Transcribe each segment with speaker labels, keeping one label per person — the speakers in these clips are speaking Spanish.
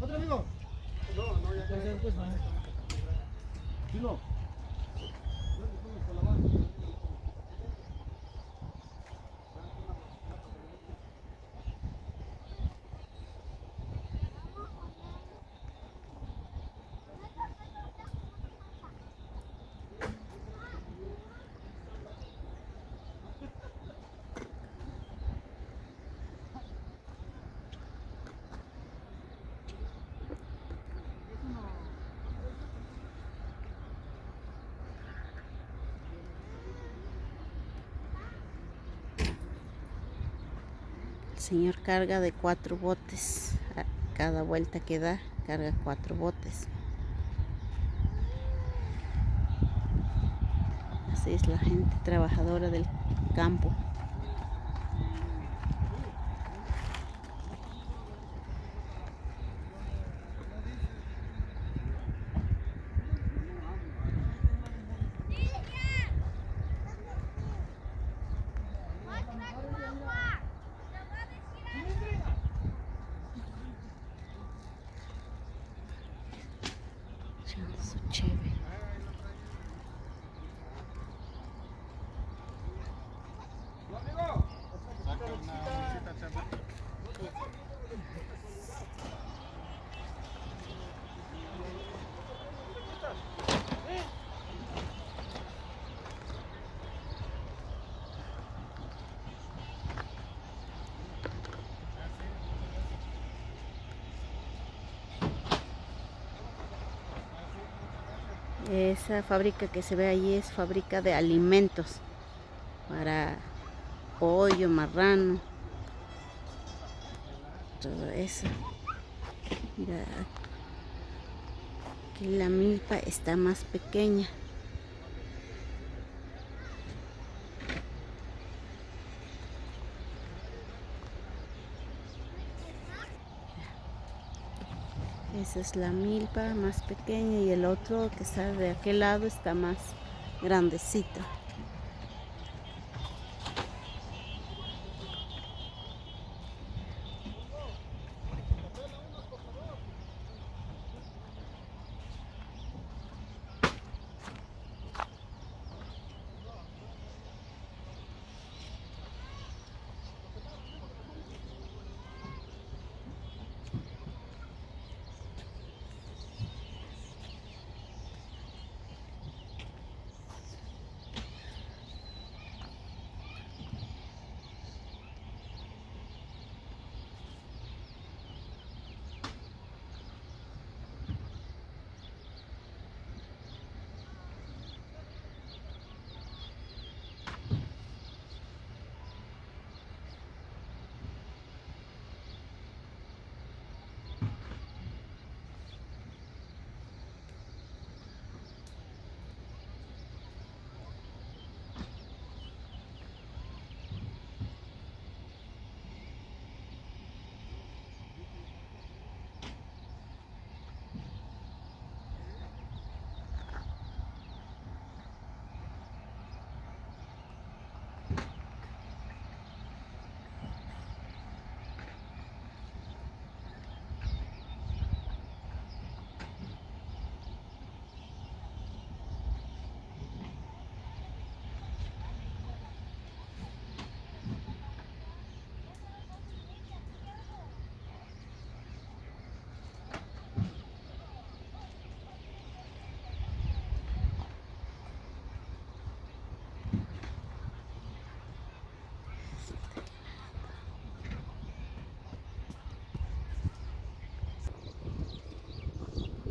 Speaker 1: ¿Otro amigo? No, ya después no. ¿Sí no?
Speaker 2: El señor carga de 4 botes. A cada vuelta que da, carga 4 botes. Así es la gente trabajadora del campo. Su cheve. Esa fábrica que se ve allí es fábrica de alimentos para pollo, marrano, todo eso. Mira, aquí la milpa está más pequeña. Esa es la milpa más pequeña y el otro que está de aquel lado está más grandecito.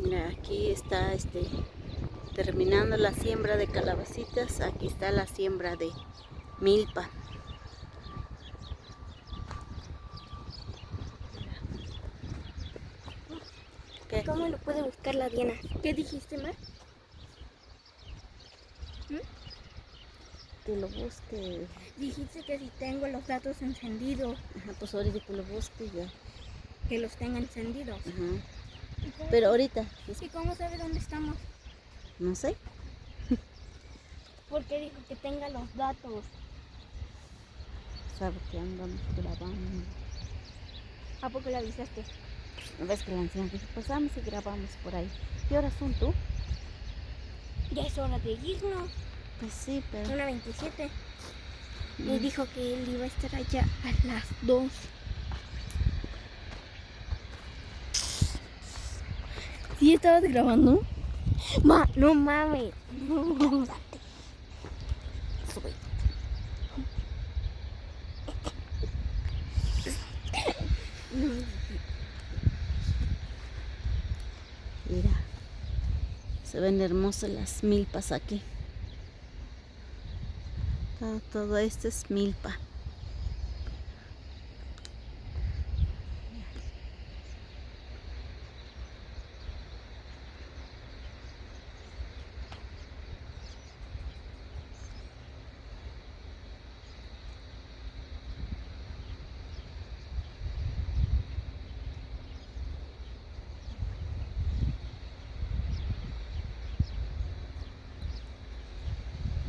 Speaker 2: Mira, aquí está terminando la siembra de calabacitas. Aquí está la siembra de milpa. ¿Qué?
Speaker 3: ¿Cómo lo puede buscar la Diana? ¿Qué dijiste, Mar?
Speaker 2: Que lo busque.
Speaker 3: Dijiste que si tengo los datos encendidos.
Speaker 2: Ajá, pues ahorita que lo busque ya.
Speaker 3: Que los tenga encendidos.
Speaker 2: Ajá. Pero ahorita.
Speaker 3: ¿Y cómo sabe dónde estamos?
Speaker 2: No sé.
Speaker 3: Porque dijo que tenga los datos.
Speaker 2: Sabe que andamos grabando.
Speaker 3: ¿A poco le avisaste?
Speaker 2: Ves que la anciana dijo, pues vamos y grabamos por ahí. ¿Qué horas son tú?
Speaker 3: Ya es hora de irnos.
Speaker 2: Pues sí, pero...
Speaker 3: 1:27. Y dijo que él iba a estar allá a las 2. ¿Sí estabas grabando? No mames.
Speaker 2: Sube. Mira, se ven hermosas las milpas aquí. Todo esto es milpa.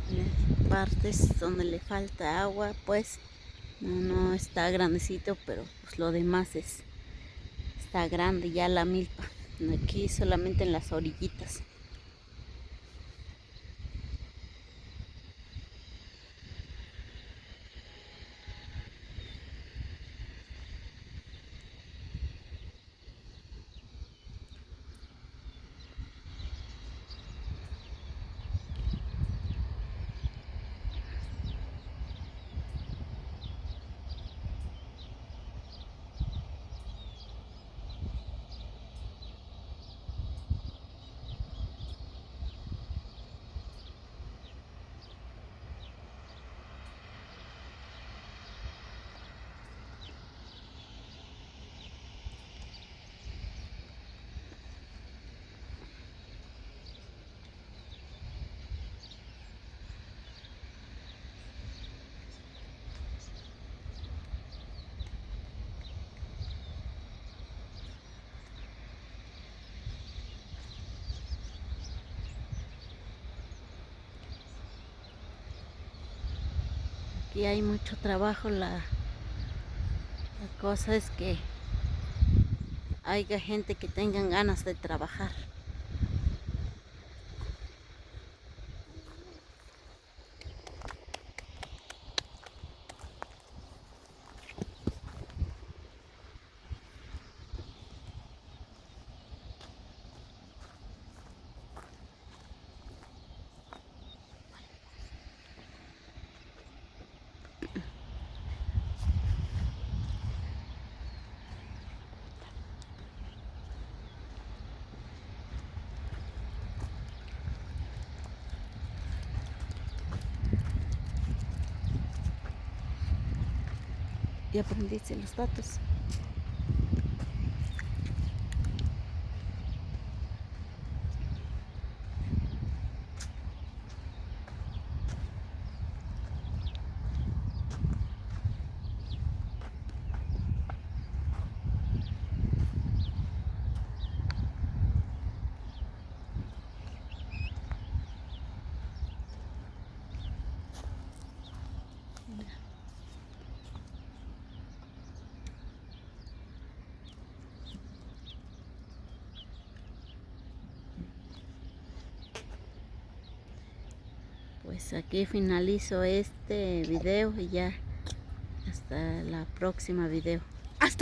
Speaker 2: Las partes donde le falta agua, pues no está grandecito, pero pues lo demás está grande ya la milpa. Aquí solamente en las orillitas. Aquí hay mucho trabajo, la cosa es que haya gente que tengan ganas de trabajar. Y aprendiste los datos. Pues aquí finalizo este video y ya hasta la próxima video.